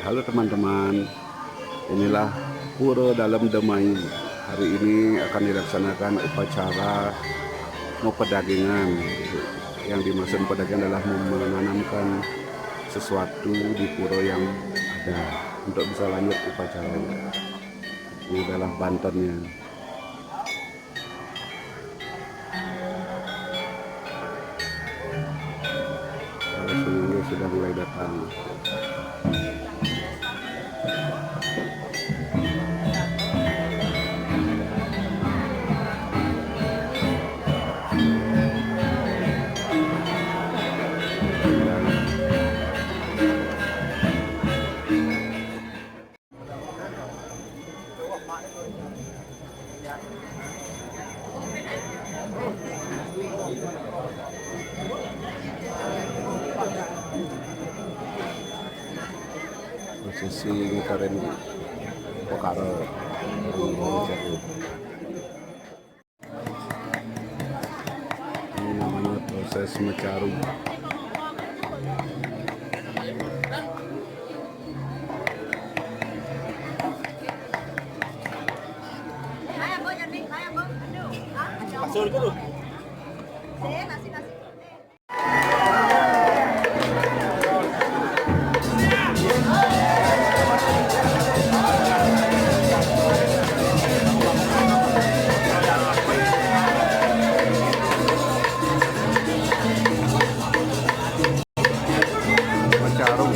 Halo teman-teman, inilah pura dalam Demai. Hari ini akan dilaksanakan upacara pedagingan. Yang dimaksud pedagingan adalah menanamkan sesuatu di pura yang ada untuk bisa lanjut upacaranya. Ini adalah bantonnya. Seminggu sudah mulai datang. Prosesi ngikarin pokaro ini namanya proses mecaru. Masuk dulu. Mecaru.